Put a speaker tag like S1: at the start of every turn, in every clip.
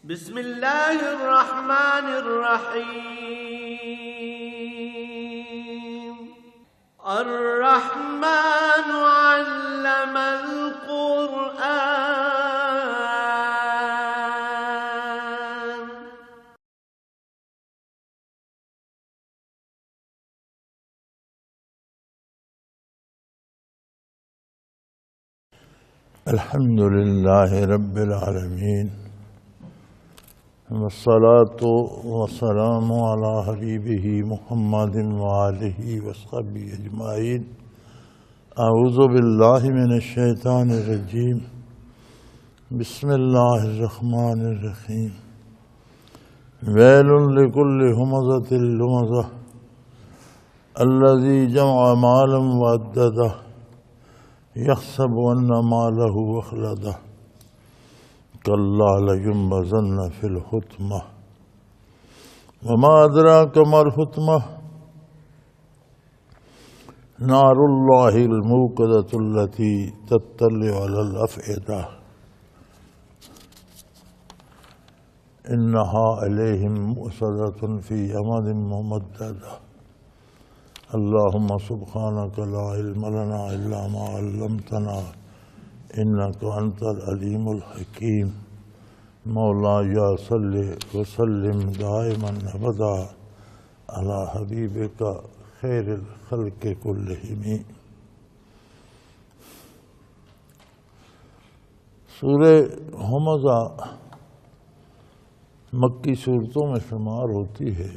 S1: بسم اللہ الرحمن الرحیم الرحمن علم القرآن
S2: الحمد للہ رب العالمین والصلاة والسلام على حبیبہ محمد وآلہ وصحبہ اجمعین. اعوذ باللہ من الشیطان الرجیم. بسم اللہ الرحمن الرحیم. ویل لکل ہمزۃ لمزہ الذی جمع مالا وعددہ یحسب ان مالہ اخلدہ کلا لینبذن فی الحطمہ وما ادراک ما الحطمہ نار اللہ الموقدۃ التی تطلع علی الافئدہ انہا علیہم مؤصدۃ فی امد ممددہ. اللہم سبحانک لا علم لنا الا ما علمتنا انک انت العلیم الحکیم. مولایا صلی وسلم دائما ابدا علی حبیبک خیر الخلق کلہم. سورہ ہمزہ مکی صورتوں میں شمار ہوتی ہے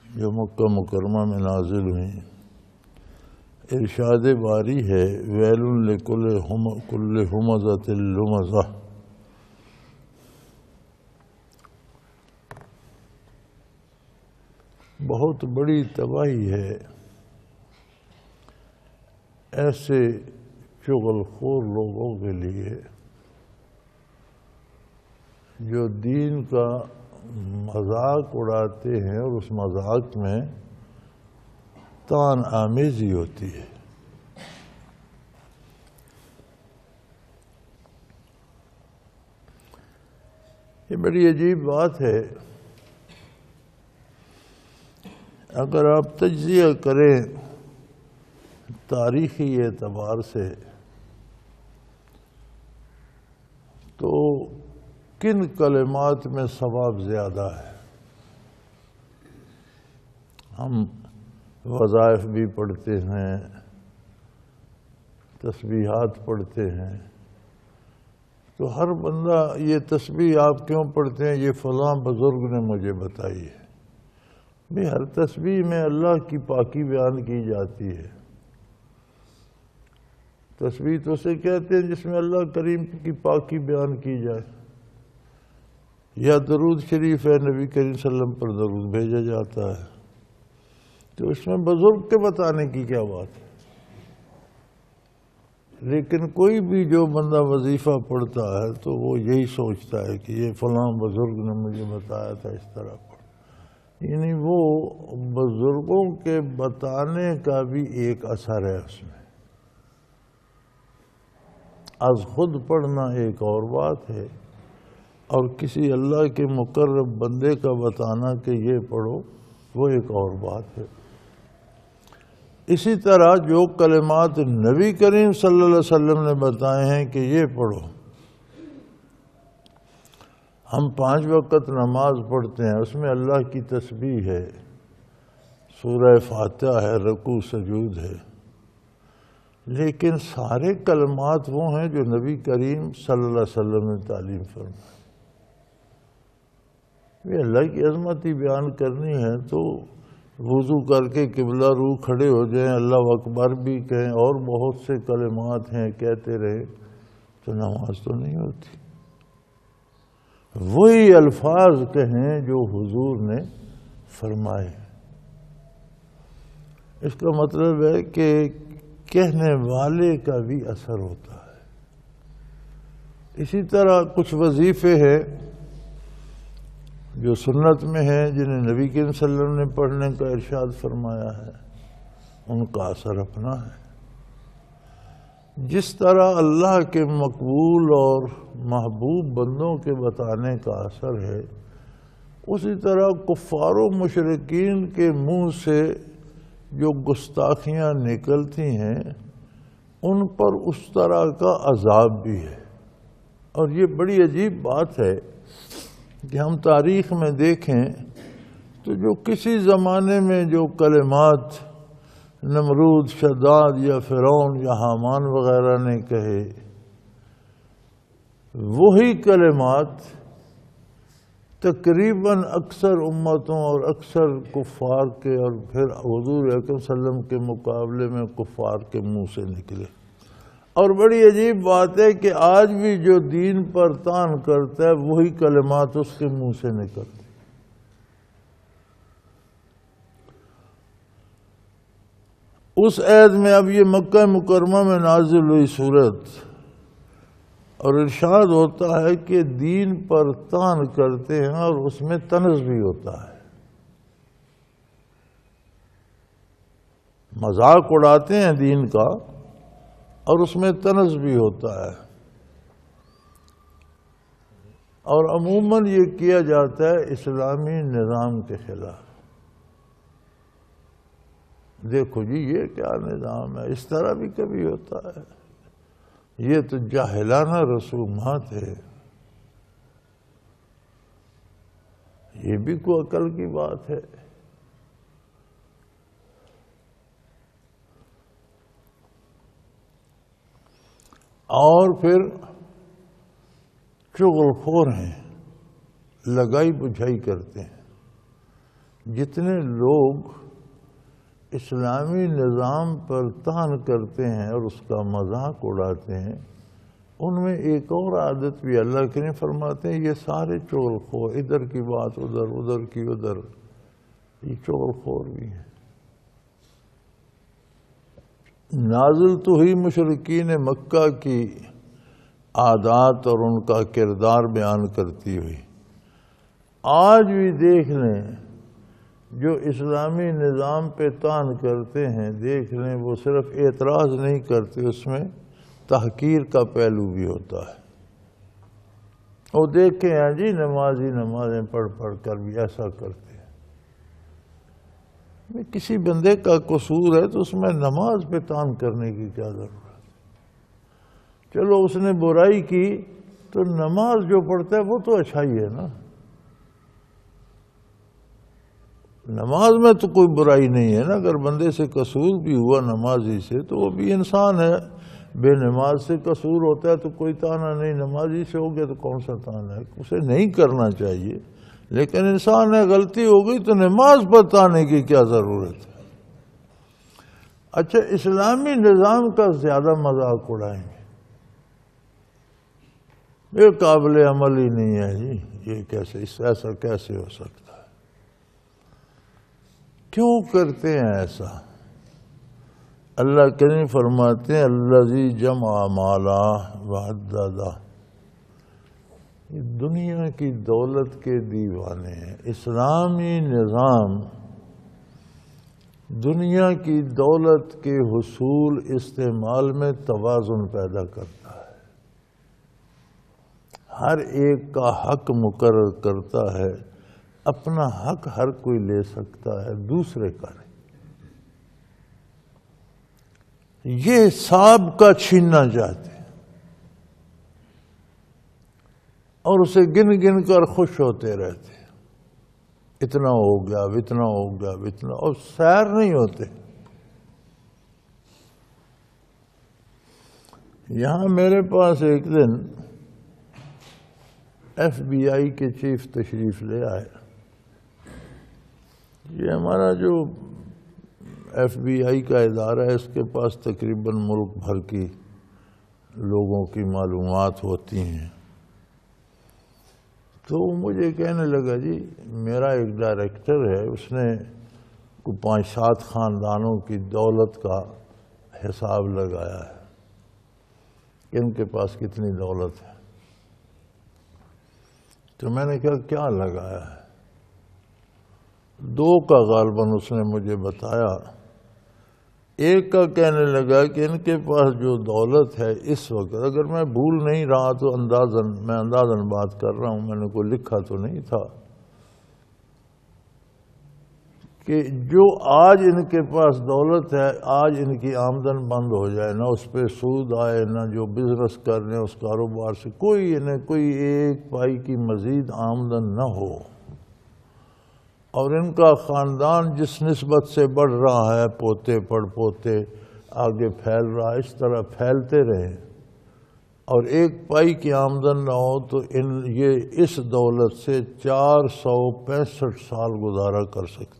S2: جو مکہ مکرمہ میں نازل ہوئیں. ارشاد باری ہے ویل لکل ہمزۃ لمزہ. بہت بڑی تباہی ہے ایسے چغل خور لوگوں کے لیے جو دین کا مذاق اڑاتے ہیں اور اس مذاق میں تان آمیزی ہوتی ہے. یہ بڑی عجیب بات ہے. اگر آپ تجزیہ کریں تاریخی اعتبار سے تو کن کلمات میں ثواب زیادہ ہے؟ ہم وظائف بھی پڑھتے ہیں، تسبیحات پڑھتے ہیں، تو ہر بندہ یہ تسبیح آپ کیوں پڑھتے ہیں؟ یہ فلاں بزرگ نے مجھے بتائی ہے. بھی ہر تسبیح میں اللہ کی پاکی بیان کی جاتی ہے. تسبیح تو اسے کہتے ہیں جس میں اللہ کریم کی پاکی بیان کی جائے. یا درود شریف ہے، نبی کریم صلی اللہ علیہ وسلم پر درود بھیجا جاتا ہے، تو اس میں بزرگ کے بتانے کی کیا بات ہے؟ لیکن کوئی بھی جو بندہ وظیفہ پڑھتا ہے تو وہ یہی سوچتا ہے کہ یہ فلاں بزرگ نے مجھے بتایا تھا اس طرح پڑھ. یعنی وہ بزرگوں کے بتانے کا بھی ایک اثر ہے اس میں. از خود پڑھنا ایک اور بات ہے اور کسی اللہ کے مقرب بندے کا بتانا کہ یہ پڑھو وہ ایک اور بات ہے. اسی طرح جو کلمات نبی کریم صلی اللہ علیہ وسلم نے بتائے ہیں کہ یہ پڑھو. ہم 5 وقت نماز پڑھتے ہیں، اس میں اللہ کی تسبیح ہے، سورہ فاتحہ ہے، رکوع سجود ہے، لیکن سارے کلمات وہ ہیں جو نبی کریم صلی اللہ علیہ وسلم نے تعلیم فرمائی. اللہ کی عظمت ہی بیان کرنی ہے تو وضو کر کے قبلہ رو کھڑے ہو جائیں، اللہ اکبر بھی کہیں اور بہت سے کلمات ہیں کہتے رہے تو نماز تو نہیں ہوتی. وہی الفاظ کہیں جو حضور نے فرمائے. اس کا مطلب ہے کہ کہنے والے کا بھی اثر ہوتا ہے. اسی طرح کچھ وظیفے ہیں جو سنت میں ہیں جنہیں نبی کریم صلی اللہ علیہ وسلم نے پڑھنے کا ارشاد فرمایا ہے، ان کا اثر اپنا ہے. جس طرح اللہ کے مقبول اور محبوب بندوں کے بتانے کا اثر ہے، اسی طرح کفار و مشرکین کے منہ سے جو گستاخیاں نکلتی ہیں ان پر اس طرح کا عذاب بھی ہے۔ اور یہ بڑی عجیب بات ہے کہ ہم تاریخ میں دیکھیں تو جو کسی زمانے میں جو کلمات نمرود، شداد یا فرعون یا حامان وغیرہ نے کہے، وہی کلمات تقریباً اکثر امتوں اور اکثر کفار کے اور پھر حضور اکرم صلی اللہ علیہ وسلم کے مقابلے میں کفار کے منہ سے نکلے۔ اور بڑی عجیب بات ہے کہ آج بھی جو دین پر طعن کرتا ہے وہی کلمات اس کے منہ سے نکلتے۔ اس عہد میں اب یہ مکہ مکرمہ میں نازل ہوئی صورت، اور ارشاد ہوتا ہے کہ دین پر طعن کرتے ہیں اور اس میں طنز بھی ہوتا ہے، مذاق اڑاتے ہیں دین کا اور اس میں طنز بھی ہوتا ہے۔ اور عموماً یہ کیا جاتا ہے اسلامی نظام کے خلاف۔ دیکھو جی یہ کیا نظام ہے، اس طرح بھی کبھی ہوتا ہے، یہ تو جاہلانہ رسومات ہے، یہ بھی کوئی عقل کی بات ہے؟ اور پھر چغل خور ہیں، لگائی بجھائی کرتے ہیں۔ جتنے لوگ اسلامی نظام پر طعن کرتے ہیں اور اس کا مذاق اڑاتے ہیں، ان میں ایک اور عادت بھی اللہ کے نے فرماتے ہیں، یہ سارے چغل خور، ادھر کی بات ادھر، ادھر کی ادھر، یہ چغل خور بھی ہیں۔ نازل تو ہوئی مشرکین مکہ کی عادات اور ان کا کردار بیان کرتی ہوئی۔ آج بھی دیکھ لیں جو اسلامی نظام پہ طعن کرتے ہیں، دیکھ لیں وہ صرف اعتراض نہیں کرتے، اس میں تحقیر کا پہلو بھی ہوتا ہے۔ وہ دیکھیں ہیں جی نمازی نمازیں پڑھ پڑھ کر بھی ایسا کرتے ہیں۔ کسی بندے کا قصور ہے تو اس میں نماز پہ طعن کرنے کی کیا ضرورت؟ چلو اس نے برائی کی تو نماز جو پڑھتا ہے وہ تو اچھائی ہے نا، نماز میں تو کوئی برائی نہیں ہے نا۔ اگر بندے سے قصور بھی ہوا نمازی سے تو وہ بھی انسان ہے، بے نماز سے قصور ہوتا ہے تو کوئی تانا نہیں، نمازی سے ہو گیا تو کون سا تانا ہے؟ اسے نہیں کرنا چاہیے، لیکن انسان ہے، غلطی ہو گئی تو نماز پر تانے کی کیا ضرورت ہے؟ اچھا اسلامی نظام کا زیادہ مذاق اڑائیں گے، یہ قابل عمل ہی نہیں ہے جی، یہ کیسے ایسا کیسے ہو سکتا ہے؟ کیوں کرتے ہیں ایسا؟ اللہ کریم فرماتے ہیں الذی جمع مالا وعددہ، یہ دنیا کی دولت کے دیوانے ہیں۔ اسلامی نظام دنیا کی دولت کے حصول استعمال میں توازن پیدا کرتا ہے، ہر ایک کا حق مقرر کرتا ہے، اپنا حق ہر کوئی لے سکتا ہے، دوسرے کا نہیں۔ یہ ساب کا چھیننا چاہتے ہیں اور اسے گن گن کر خوش ہوتے رہتے ہیں، اتنا ہو گیا اتنا ہو گیا اتنا، اور سیر نہیں ہوتے۔ یہاں میرے پاس ایک دن ایف بی آئی کے چیف تشریف لے آئے۔ یہ ہمارا جو ایف بی آئی کا ادارہ ہے، اس کے پاس تقریباً ملک بھر کی لوگوں کی معلومات ہوتی ہیں۔ تو مجھے کہنے لگا جی میرا ایک ڈائریکٹر ہے، اس نے 5-7 خاندانوں کی دولت کا حساب لگایا ہے کہ ان کے پاس کتنی دولت ہے۔ تو میں نے کہا کیا لگایا ہے؟ 2 کا غالباً اس نے مجھے بتایا۔ ایک کا کہنے لگا کہ ان کے پاس جو دولت ہے اس وقت، اگر میں بھول نہیں رہا تو میں اندازاً بات کر رہا ہوں، میں نے کوئی لکھا تو نہیں تھا، کہ جو آج ان کے پاس دولت ہے، آج ان کی آمدن بند ہو جائے، نہ اس پہ سود آئے، نہ جو بزنس کر رہے ہیں اس کاروبار سے کوئی ایک پائی کی مزید آمدن نہ ہو، اور ان کا خاندان جس نسبت سے بڑھ رہا ہے، پوتے پڑ پوتے آگے پھیل رہا ہے، اس طرح پھیلتے رہیں، اور ایک پائی کی آمدن نہ ہو، تو یہ اس دولت سے 465 سال گزارا کر سکتے،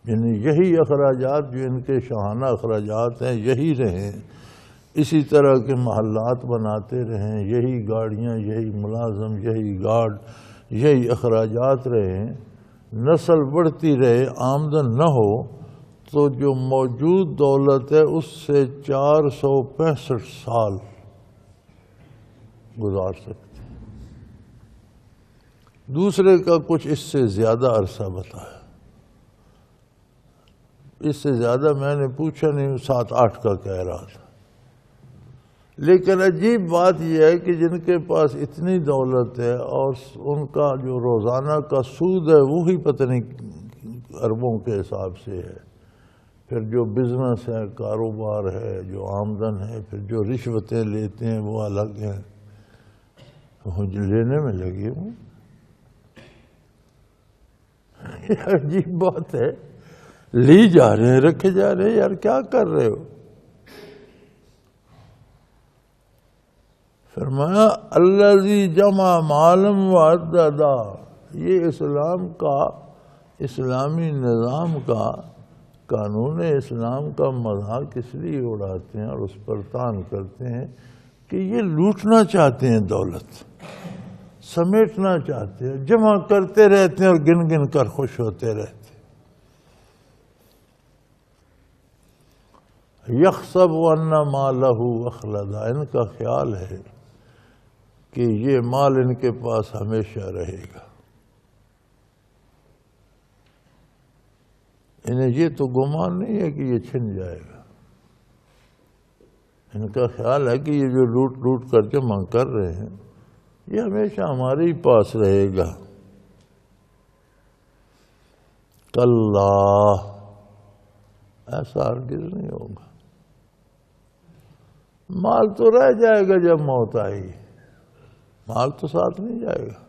S2: یعنی یہی اخراجات جو ان کے شاہانہ اخراجات ہیں یہی رہیں، اسی طرح کے محلات بناتے رہیں، یہی گاڑیاں، یہی ملازم، یہی گارڈ، یہی اخراجات رہیں، نسل بڑھتی رہے، آمدن نہ ہو، تو جو موجود دولت ہے اس سے 465 سال گزار سکتے۔ دوسرے کا کچھ اس سے زیادہ عرصہ بتایا، اس سے زیادہ میں نے پوچھا نہیں، 7-8 کا کہہ رہا تھا۔ لیکن عجیب بات یہ ہے کہ جن کے پاس اتنی دولت ہے اور ان کا جو روزانہ کا سود ہے وہی پتہ نہیں اربوں کے حساب سے ہے، پھر جو بزنس ہے، کاروبار ہے، جو آمدن ہے، پھر جو رشوتیں لیتے ہیں وہ الگ ہیں، لینے میں لگے ہوں۔ یہ عجیب بات ہے، لی جا رہے ہیں، رکھے جا رہے ہیں، یار کیا کر رہے ہو؟ فرمایا الذی جمع مالا وعددا، یہ اسلامی نظام کا، قانون اسلام کا مذاق اس لیے اڑاتے ہیں اور اس پر طعن کرتے ہیں کہ یہ لوٹنا چاہتے ہیں، دولت سمیٹنا چاہتے ہیں، جمع کرتے رہتے ہیں اور گن گن کر خوش ہوتے رہتے ہیں۔ یحسب ان مالہ اخلدا، ان کا خیال ہے کہ یہ مال ان کے پاس ہمیشہ رہے گا، انہیں یہ تو گمان نہیں ہے کہ یہ چھن جائے گا، ان کا خیال ہے کہ یہ جو لوٹ لوٹ کر جمع کر رہے ہیں یہ ہمیشہ ہمارے ہی پاس رہے گا۔ کلا، ایسا ہرگز نہیں ہوگا، مال تو رہ جائے گا جب موت آئے گی، مال تو ساتھ نہیں جائے گا۔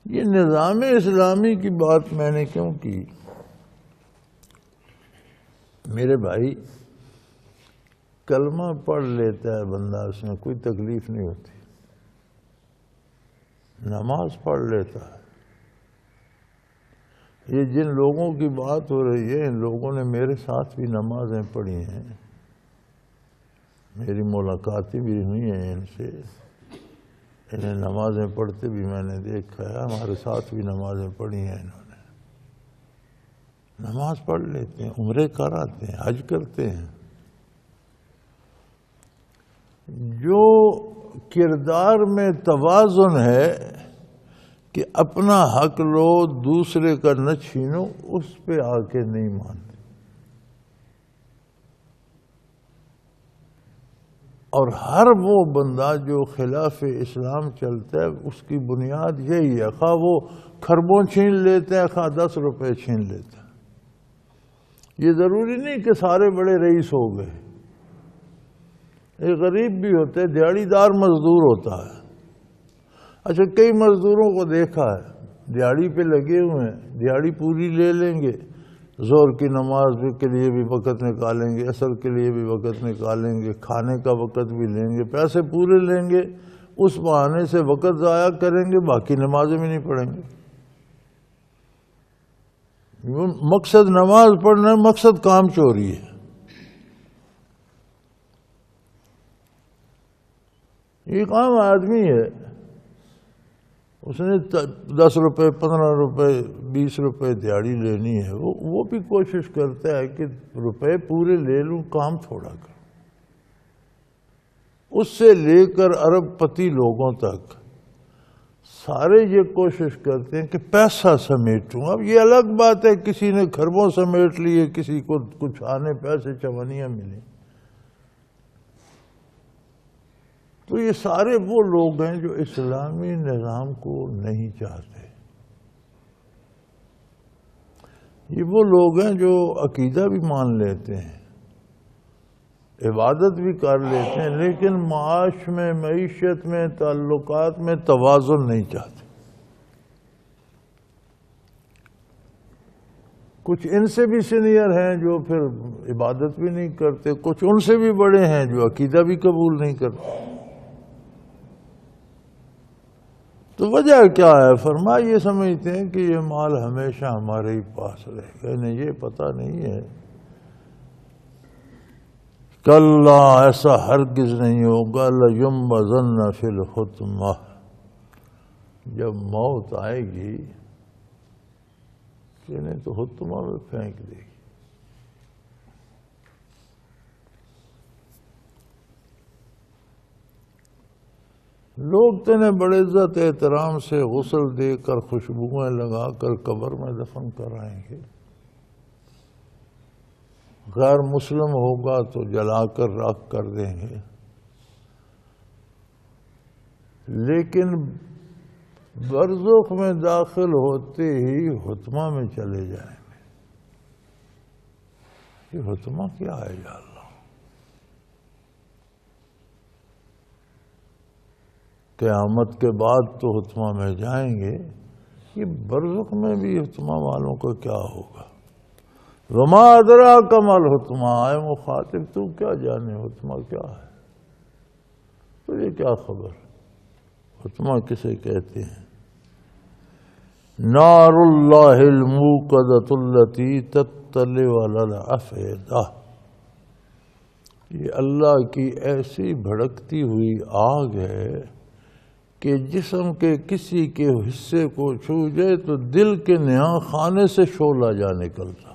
S2: یہ نظام اسلامی کی بات میں نے کیوں کی؟ میرے بھائی، کلمہ پڑھ لیتا ہے بندہ، اس میں کوئی تکلیف نہیں ہوتی، نماز پڑھ لیتا ہے۔ یہ جن لوگوں کی بات ہو رہی ہے ان لوگوں نے میرے ساتھ بھی نمازیں پڑھی ہیں، میری ملاقاتیں بھی ہوئی ہیں ان سے، انہیں نمازیں پڑھتے بھی میں نے دیکھا ہے، ہمارے ساتھ بھی نمازیں پڑھی ہیں انہوں نے، نماز پڑھ لیتے ہیں، عمرے کراتے ہیں، حج کرتے ہیں۔ جو کردار میں توازن ہے کہ اپنا حق لو دوسرے کا نہ چھینو، اس پہ آ کے نہیں مانتے، اور ہر وہ بندہ جو خلاف اسلام چلتا ہے اس کی بنیاد یہی ہے، خواہ وہ خربوں چھین لیتے ہیں، خواہ 10 روپے چھین لیتے ہیں۔ یہ ضروری نہیں کہ سارے بڑے رئیس ہو گئے، ایک غریب بھی ہوتے ہیں، دیہڑی دار مزدور ہوتا ہے۔ اچھا، کئی مزدوروں کو دیکھا ہے دیہڑی پہ لگے ہوئے ہیں، دیہڑی پوری لے لیں گے، ظہر کی نماز کے لیے بھی وقت نکالیں گے، عصر کے لیے بھی وقت نکالیں گے، کھانے کا وقت بھی لیں گے، پیسے پورے لیں گے، اس بہانے سے وقت ضائع کریں گے، باقی نمازیں بھی نہیں پڑھیں گے۔ مقصد نماز پڑھنا ہے، مقصد کام چوری ہے۔ ایک عام آدمی ہے، اس نے 10 روپے 15 روپے 20 روپے دیہڑی لینی ہے، وہ بھی کوشش کرتا ہے کہ روپے پورے لے لوں، کام تھوڑا کر۔ اس سے لے کر ارب پتی لوگوں تک سارے یہ کوشش کرتے ہیں کہ پیسہ سمیٹوں. اب یہ الگ بات ہے کسی نے خربوں سمیٹ لیے، کسی کو کچھ آنے پیسے چونیاں ملی. تو یہ سارے وہ لوگ ہیں جو اسلامی نظام کو نہیں چاہتے. یہ وہ لوگ ہیں جو عقیدہ بھی مان لیتے ہیں، عبادت بھی کر لیتے ہیں، لیکن معاش میں، معیشت میں، تعلقات میں توازن نہیں چاہتے. کچھ ان سے بھی سینئر ہیں جو پھر عبادت بھی نہیں کرتے، کچھ ان سے بھی بڑے ہیں جو عقیدہ بھی قبول نہیں کرتے. تو وجہ کیا ہے؟ فرمایا یہ سمجھتے ہیں کہ یہ مال ہمیشہ ہمارے ہی پاس رہے گا. انہیں یہ پتہ نہیں ہے کلا، ایسا ہرگز نہیں ہوگا. لَيُنبَذَنَّ فِي الْحُطَمَةِ، جب موت آئے گی کہ انہیں تو حطمہ میں پھینک دے گی. لوگ تو انہیں بڑے عزت احترام سے غسل دے کر، خوشبوئیں لگا کر قبر میں دفن کرائیں گے. غیر مسلم ہوگا تو جلا کر راکھ کر دیں گے. لیکن برزخ میں داخل ہوتے ہی حطمہ میں چلے جائیں گے. یہ حطمہ کیا ہے یا اللہ؟ قیامت کے بعد تو حطمہ میں جائیں گے، یہ برزخ میں بھی حطمہ والوں کا کیا ہوگا؟ وما ادراک ما الحطمہ، اے مخاطب تو کیا جانے حطمہ کیا ہے؟ تجھے کیا خبر حطمہ کسے کہتے ہیں؟ نار اللہ الموقدۃ التی تطلع علی الافئدہ، یہ اللہ کی ایسی بھڑکتی ہوئی آگ ہے کہ جسم کے کسی کے حصے کو چھو جائے تو دل کے نہاں خانے سے شعلہ جا نکلتا ہے.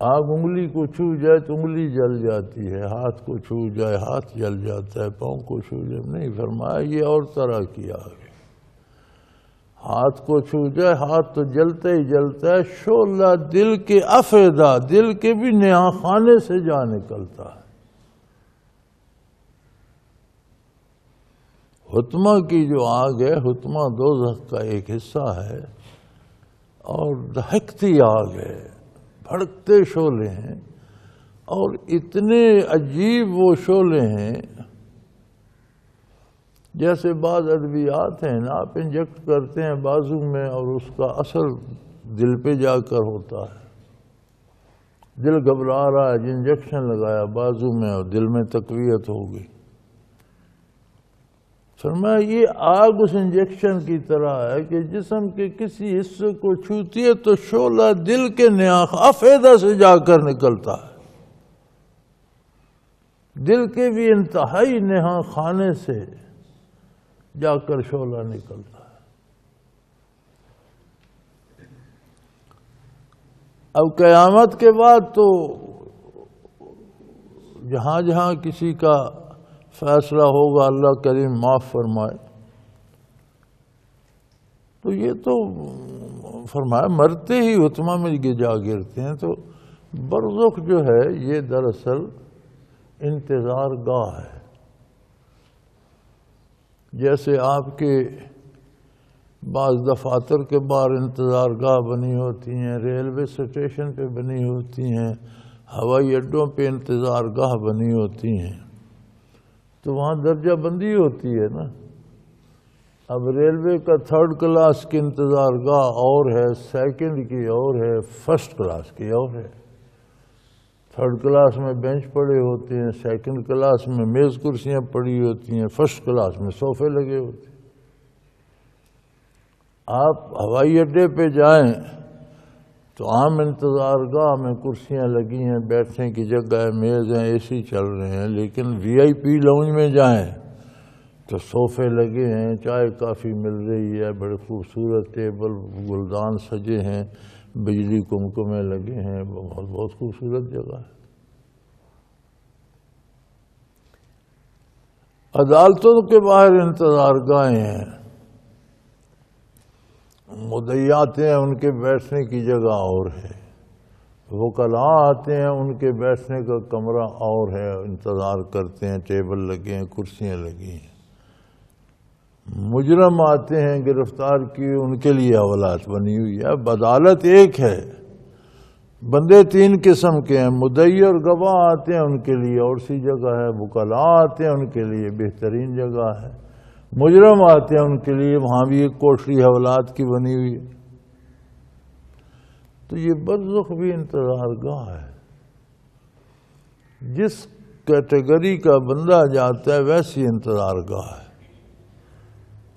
S2: آگ انگلی کو چھو جائے تو انگلی جل جاتی ہے، ہاتھ کو چھو جائے ہاتھ جل جاتا ہے، پاؤں کو چھو جائے. نہیں، فرمایا یہ اور طرح کی آگ ہے. ہاتھ کو چھو جائے ہاتھ تو جلتا ہی جلتا ہے، شعلہ دل کے افئدہ، دل کے بھی نہاں خانے سے جا نکلتا ہے. حطمہ کی جو آگ ہے، حطمہ دوزخ کا ایک حصہ ہے اور دہکتی آگ ہے، بھڑکتے شعلے ہیں، اور اتنے عجیب وہ شعلے ہیں جیسے بعض ادویات ہیں نا، آپ انجیکٹ کرتے ہیں بازو میں اور اس کا اثر دل پہ جا کر ہوتا ہے. دل گھبرا رہا ہے، انجیکشن لگایا بازو میں اور دل میں تقویت ہو گئی. فرمایا یہ آگ اس انجیکشن کی طرح ہے کہ جسم کے کسی حصے کو چھوتی ہے تو شعلہ دل کے نہاں افئدہ سے جا کر نکلتا ہے، دل کے بھی انتہائی نہاں خانے سے جا کر شعلہ نکلتا ہے. اب قیامت کے بعد تو جہاں جہاں کسی کا فیصلہ ہوگا، اللہ کریم معاف فرمائے، تو یہ تو فرمایا مرتے ہی حطمہ میں جا گرتے ہیں. تو برزخ جو ہے یہ دراصل انتظار گاہ ہے. جیسے آپ کے بعض دفاتر کے باہر انتظار گاہ بنی ہوتی ہیں، ریلوے اسٹیشن پہ بنی ہوتی ہیں، ہوائی اڈوں پہ انتظار گاہ بنی ہوتی ہیں، تو وہاں درجہ بندی ہوتی ہے نا. اب ریلوے کا 3rd کلاس کی انتظار گاہ اور ہے، 2nd کی اور ہے، 1st کلاس کی اور ہے. 3rd کلاس میں بینچ پڑے ہوتے ہیں، 2nd کلاس میں میز کرسیاں پڑی ہوتی ہیں، 1st کلاس میں صوفے لگے ہوتے ہیں. آپ ہوائی اڈے پہ جائیں تو عام انتظار گاہ میں کرسیاں لگی ہیں، بیٹھنے کی جگہ ہے، میز ہیں، اے سی چل رہے ہیں. لیکن VIP لاؤنج میں جائیں تو صوفے لگے ہیں، چائے کافی مل رہی ہے، بڑے خوبصورت ٹیبل گلدان سجے ہیں، بجلی کمکمے لگے ہیں، بہت خوبصورت جگہ ہے. عدالتوں کے باہر انتظار گاہیں ہیں، مدعی آتے ہیں ان کے بیٹھنے کی جگہ اور ہے، وکلاء آتے ہیں ان کے بیٹھنے کا کمرہ اور ہے، انتظار کرتے ہیں، ٹیبل لگے ہیں، کرسیاں لگی ہیں۔ مجرم آتے ہیں گرفتار کی، ان کے لیے حوالات بنی ہوئی ہے۔ اب عدالت ایک ہے، بندے تین قسم کے ہیں، مدعی اور گواہ آتے ہیں ان کے لیے اور سی جگہ ہے، وکلاء آتے ہیں ان کے لیے بہترین جگہ ہے، مجرم آتے ہیں ان کے لیے وہاں بھی ایک کوٹری حوالات کی بنی ہوئی ہے۔ تو یہ برزخ بھی انتظار گاہ ہے، جس کیٹیگری کا بندہ جاتا ہے ویسی انتظار گاہ ہے۔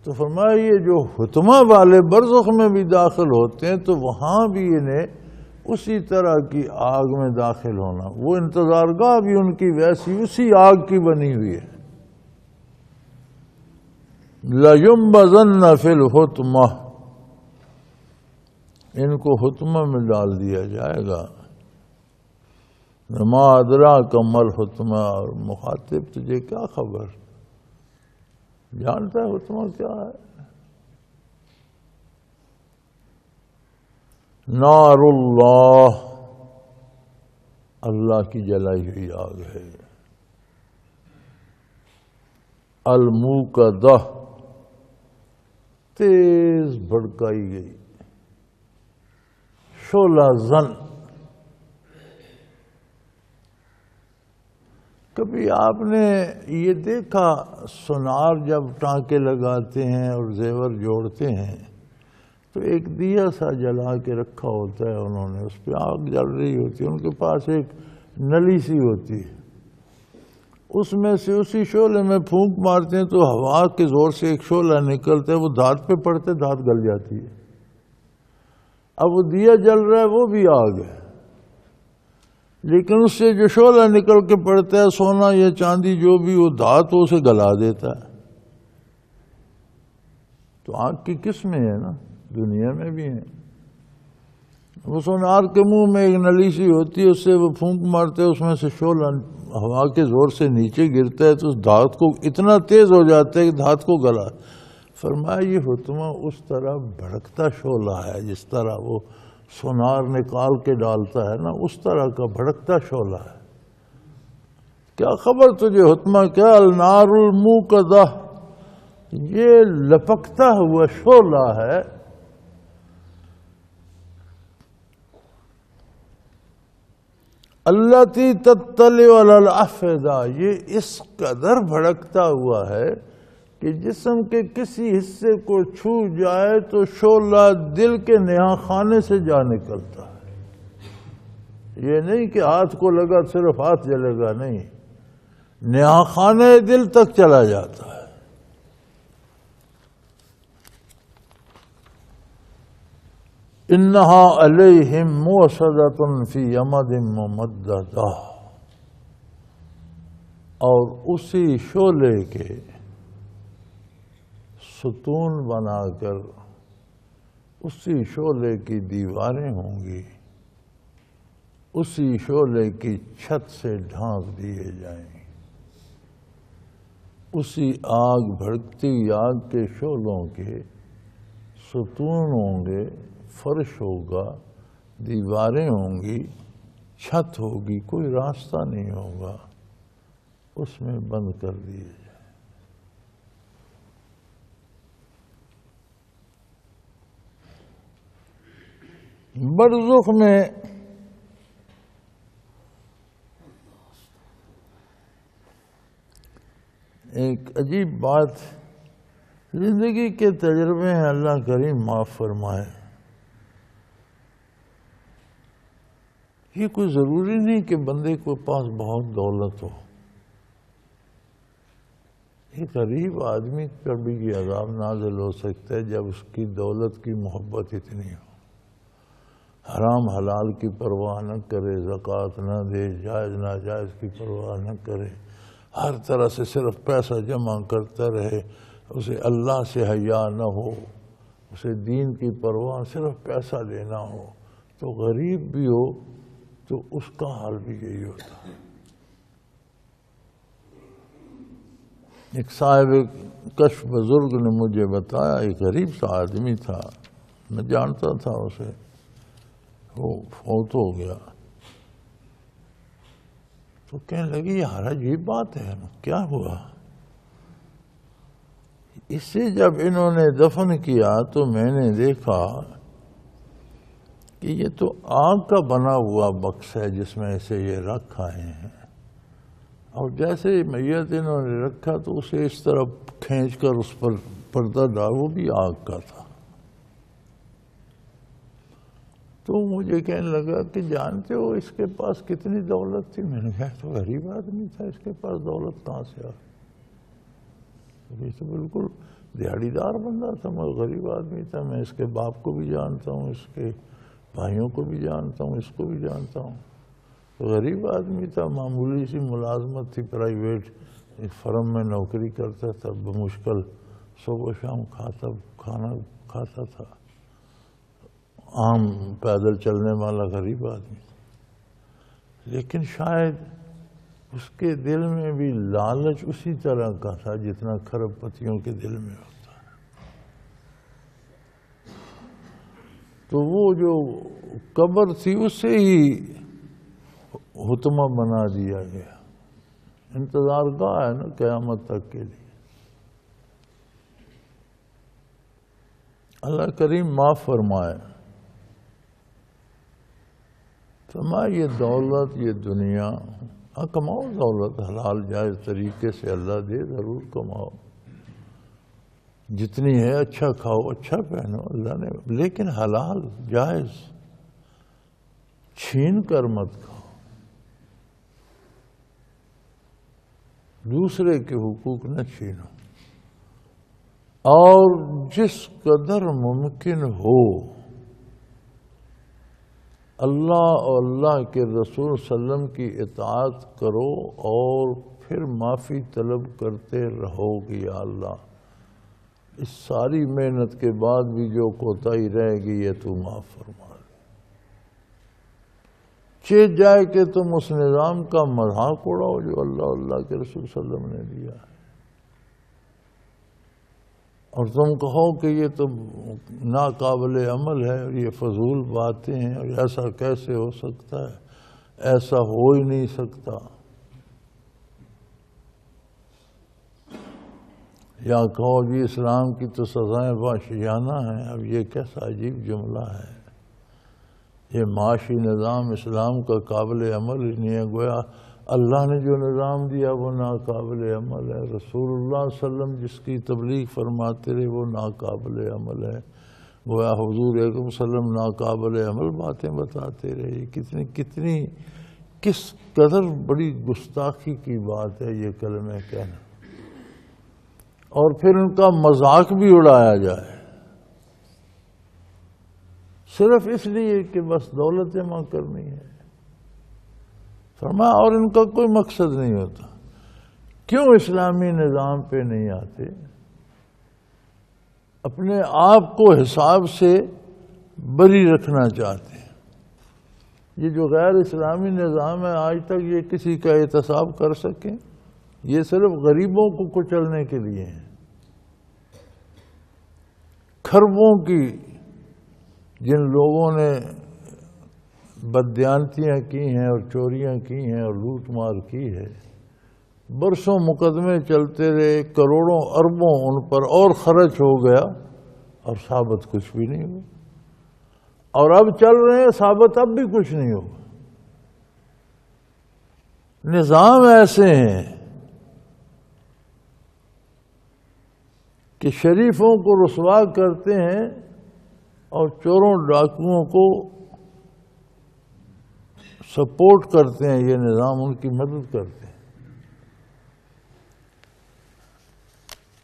S2: تو فرمایا یہ جو حتمہ والے برزخ میں بھی داخل ہوتے ہیں تو وہاں بھی انہیں اسی طرح کی آگ میں داخل ہونا، وہ انتظار گاہ بھی ان کی ویسی اسی آگ کی بنی ہوئی ہے۔ لَيُنبَذَنَّ فِي الْحُطْمَةِ، ان کو حتمہ میں ڈال دیا جائے گا۔ وَمَا أَدْرَاكَ مَا الْحُطْمَةُ، اور مخاطب تجھے کیا خبر، جانتا ہے حتمہ کیا ہے؟ نار اللہ، اللہ کی جلائی ہوئی آگ ہے۔ الموقدہ، تیز بھڑکائی گئی، شعلہ زن۔ کبھی آپ نے یہ دیکھا سونار جب ٹانکے لگاتے ہیں اور زیور جوڑتے ہیں تو ایک دیا سا جلا کے رکھا ہوتا ہے انہوں نے، اس پہ آگ جل رہی ہوتی ہے، ان کے پاس ایک نلی سی ہوتی ہے، اس میں سے اسی شعلے میں پھونک مارتے ہیں تو ہوا کے زور سے ایک شعلہ نکلتا ہے، وہ دھات پہ پڑتے دھات گل جاتی ہے۔ اب وہ دیا جل رہا ہے وہ بھی آگ ہے، لیکن اس سے جو شعلہ نکل کے پڑتا ہے سونا یا چاندی جو بھی وہ دھات اسے گلا دیتا ہے۔ تو آگ کی قسمیں ہیں نا، دنیا میں بھی ہیں۔ وہ سونار کے منہ میں ایک نلی سی ہوتی ہے، اس سے وہ پھونک مارتے ہیں، اس میں سے شعلہ ہوا کے زور سے نیچے گرتا ہے تو اس دھات کو اتنا تیز ہو جاتا ہے کہ دھات کو گلا۔ فرمایا یہ حتمہ اس طرح بھڑکتا شعلہ ہے، جس طرح وہ سونار نکال کے ڈالتا ہے نا، اس طرح کا بھڑکتا شعلہ ہے۔ کیا خبر تجھے حتمہ کیا؟ النار الموقدہ، یہ لپکتا ہوا شعلہ ہے۔ التی تطلع علی الافئدہ، یہ اس قدر بھڑکتا ہوا ہے کہ جسم کے کسی حصے کو چھو جائے تو شعلہ دل کے نہا خانے سے جا نکلتا ہے۔ یہ نہیں کہ ہاتھ کو لگا صرف ہاتھ جلے گا، نہیں، نہا خانے دل تک چلا جاتا ہے۔ انہا علیہم موصدۃ فی امد ممددہ، اور اسی شعلے کے ستون بنا کر اسی شعلے کی دیواریں ہوں گی، اسی شعلے کی چھت سے ڈھانپ دیے جائیں گے۔ اسی آگ، بھڑکتی آگ کے شعلوں کے ستون ہوں گے، فرش ہوگا، دیواریں ہوں گی، چھت ہوگی، کوئی راستہ نہیں ہوگا، اس میں بند کر دیے جائیں۔ برزخ میں ایک عجیب بات، زندگی کے تجربے ہیں، اللہ کریم معاف فرمائے۔ یہ کوئی ضروری نہیں کہ بندے کے پاس بہت دولت ہو، ایک غریب آدمی پر بھی یہ عذاب نازل ہو سکتا ہے جب اس کی دولت کی محبت اتنی ہو، حرام حلال کی پرواہ نہ کرے، زکوٰۃ نہ دے، جائز ناجائز کی پرواہ نہ کرے، ہر طرح سے صرف پیسہ جمع کرتا رہے، اسے اللہ سے حیا نہ ہو، اسے دین کی پرواہ، صرف پیسہ لینا ہو، تو غریب بھی ہو تو اس کا حال بھی یہی ہوتا ہے۔ ایک صاحب کشف بزرگ نے مجھے بتایا، ایک غریب سا آدمی تھا، میں جانتا تھا اسے، وہ فوت ہو گیا، تو کہنے لگی یار عجیب بات ہے، کیا ہوا؟ اسے جب انہوں نے دفن کیا تو میں نے دیکھا کہ یہ تو آگ کا بنا ہوا بکس ہے جس میں اسے یہ رکھ آئے ہیں، اور جیسے میت انہوں نے رکھا تو اسے اس طرح کھینچ کر اس پر پردہ ڈال، وہ بھی آگ کا تھا۔ تو مجھے کہنے لگا کہ جانتے ہو اس کے پاس کتنی دولت تھی؟ میں نے کہا تو غریب آدمی تھا، اس کے پاس دولت کہاں سے آ؟ یہ تو بالکل دیہڑی دار بندہ تھا، میں غریب آدمی تھا، میں اس کے باپ کو بھی جانتا ہوں، اس کے بھائیوں کو بھی جانتا ہوں، اس کو بھی جانتا ہوں، غریب آدمی تھا، معمولی سی ملازمت تھی، پرائیویٹ فرم میں نوکری کرتا تھا، بمشکل صبح و شام کھانا کھاتا تھا، عام پیدل چلنے والا غریب آدمی تھا، لیکن شاید اس کے دل میں بھی لالچ اسی طرح کا تھا جتنا کھرب پتیوں کے دل میں ہوتا ہے۔ تو وہ جو قبر تھی اسے ہی حتمہ بنا دیا گیا، انتظار گاہ ہے نا قیامت تک کے لیے۔ اللہ کریم معاف فرمائے۔ فرمائے یہ دولت، یہ دنیا، کماؤ دولت حلال جائز طریقے سے، اللہ دے ضرور کماؤ، جتنی ہے اچھا کھاؤ، اچھا پہنو، اللہ نے، لیکن حلال جائز، چھین کر مت کھاؤ، دوسرے کے حقوق نہ چھینو، اور جس قدر ممکن ہو اللہ اور اللہ کے رسول صلی اللہ علیہ وسلم کی اطاعت کرو، اور پھر معافی طلب کرتے رہو کہ یا اللہ اس ساری محنت کے بعد بھی جو کوتاہی رہے گی یہ تو معاف فرما دے۔ چیت جائے کہ تم اس نظام کا مذاق اڑاؤ جو اللہ کے رسول صلی اللہ علیہ وسلم نے دیا ہے، اور تم کہو کہ یہ تو ناقابل عمل ہے، اور یہ فضول باتیں ہیں، اور ایسا کیسے ہو سکتا ہے، ایسا ہو ہی نہیں سکتا، یا کہو جی اسلام کی تو سزائیں وحشیانہ ہیں۔ اب یہ کیسا عجیب جملہ ہے، یہ معاشی نظام اسلام کا قابل عمل ہی نہیں ہے، گویا اللہ نے جو نظام دیا وہ ناقابل عمل ہے، رسول اللہ صلی اللہ علیہ وسلم جس کی تبلیغ فرماتے رہے وہ ناقابل عمل ہے، گویا حضور اکرم صلی اللہ علیہ وسلم ناقابل عمل باتیں بتاتے رہے۔ کتنی کس قدر بڑی گستاخی کی بات ہے یہ کلمہ کہنا، اور پھر ان کا مذاق بھی اڑایا جائے صرف اس لیے کہ بس دولت جمع کرنی ہے۔ فرمایا اور ان کا کوئی مقصد نہیں ہوتا، کیوں اسلامی نظام پہ نہیں آتے؟ اپنے آپ کو حساب سے بری رکھنا چاہتے ہیں۔ یہ جو غیر اسلامی نظام ہے آج تک یہ کسی کا احتساب کر سکیں؟ یہ صرف غریبوں کو کچلنے کے لیے ہیں، کھربوں کی جن لوگوں نے بددیانتیاں کی ہیں اور چوریاں کی ہیں اور لوٹ مار کی ہے، برسوں مقدمے چلتے رہے، کروڑوں اربوں ان پر اور خرچ ہو گیا، اور ثابت کچھ بھی نہیں ہوا، اور اب چل رہے ہیں ثابت اب بھی کچھ نہیں ہوگا۔ نظام ایسے ہیں کہ شریفوں کو رسوا کرتے ہیں اور چوروں ڈاکوؤں کو سپورٹ کرتے ہیں، یہ نظام ان کی مدد کرتے ہیں،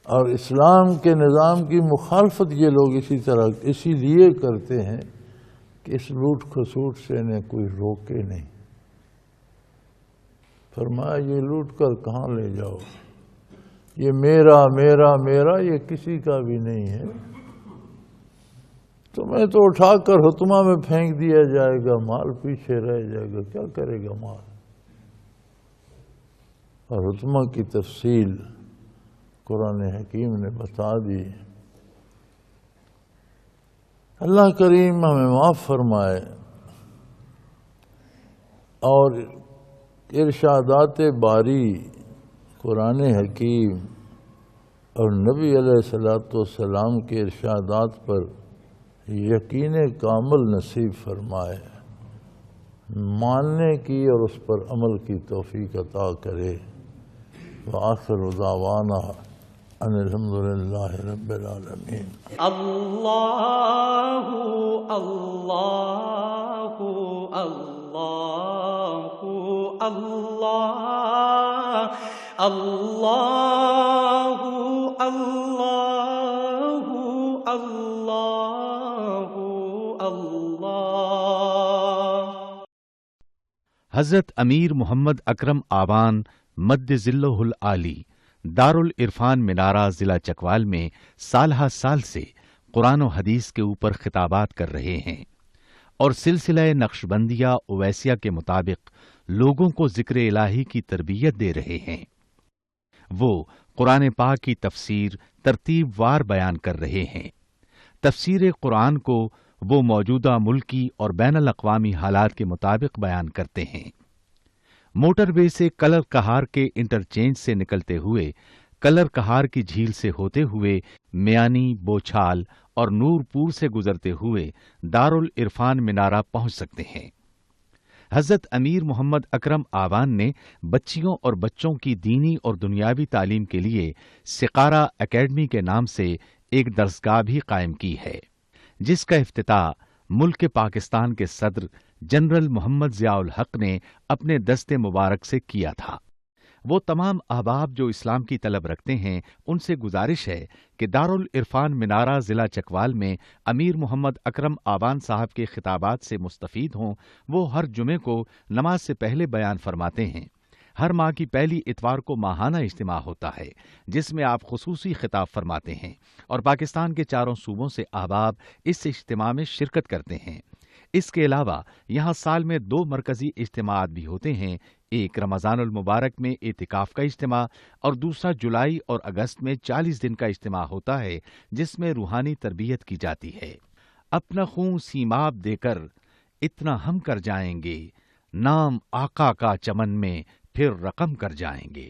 S2: اور اسلام کے نظام کی مخالفت یہ لوگ اسی لیے کرتے ہیں کہ اس لوٹ کھسوٹ سے انہیں کوئی روکے نہیں۔ فرمایا یہ لوٹ کر کہاں لے جاؤ، یہ میرا میرا میرا، یہ کسی کا بھی نہیں ہے، تمہیں تو اٹھا کر حتمہ میں پھینک دیا جائے گا، مال پیچھے رہ جائے گا، کیا کرے گا مال؟ اور حتمہ کی تفصیل قرآن حکیم نے بتا دی۔ اللہ کریم ہمیں معاف فرمائے اور ارشادات باری قرآن حکیم اور نبی علیہ الصلوۃ والسلام کے ارشادات پر یقین کامل نصیب فرمائے، ماننے کی اور اس پر عمل کی توفیق عطا کرے۔ وآخر دعوانا ان الحمدللہ رب العالمین۔
S3: اللہ اللہ اللہ اللہ اللہ اللہ اللہ اللہ۔
S4: حضرت امیر محمد اکرم آوان مد ظلہ العالی دارالعرفان منارہ ضلع چکوال میں سالہ سال سے قرآن و حدیث کے اوپر خطابات کر رہے ہیں اور سلسلہ نقشبندیہ اویسیہ کے مطابق لوگوں کو ذکر الہی کی تربیت دے رہے ہیں۔ وہ قرآن پاک کی تفسیر ترتیب وار بیان کر رہے ہیں۔ تفسیر قرآن کو وہ موجودہ ملکی اور بین الاقوامی حالات کے مطابق بیان کرتے ہیں۔ موٹر وے سے کلر کہار کے انٹرچینج سے نکلتے ہوئے کلر کہار کی جھیل سے ہوتے ہوئے میانی، بوچھال اور نور پور سے گزرتے ہوئے دارالعرفان منارہ پہنچ سکتے ہیں۔ حضرت امیر محمد اکرم آوان نے بچیوں اور بچوں کی دینی اور دنیاوی تعلیم کے لیے سقارہ اکیڈمی کے نام سے ایک درسگاہ بھی قائم کی ہے، جس کا افتتاح ملک پاکستان کے صدر جنرل محمد ضیاء الحق نے اپنے دست مبارک سے کیا تھا۔ وہ تمام احباب جو اسلام کی طلب رکھتے ہیں ان سے گزارش ہے کہ دارالعرفان منارہ ضلع چکوال میں امیر محمد اکرم آوان صاحب کے خطابات سے مستفید ہوں۔ وہ ہر جمعے کو نماز سے پہلے بیان فرماتے ہیں۔ ہر ماہ کی پہلی اتوار کو ماہانہ اجتماع ہوتا ہے جس میں آپ خصوصی خطاب فرماتے ہیں اور پاکستان کے چاروں صوبوں سے احباب اس اجتماع میں شرکت کرتے ہیں۔ اس کے علاوہ یہاں سال میں 2 مرکزی اجتماعات بھی ہوتے ہیں، ایک رمضان المبارک میں اعتکاف کا اجتماع اور دوسرا جولائی اور اگست میں 40 دن کا اجتماع ہوتا ہے جس میں روحانی تربیت کی جاتی ہے۔ اپنا خون سیماب دے کر اتنا ہم کر جائیں گے، نام آقا کا چمن میں پھر رقم کر جائیں گے۔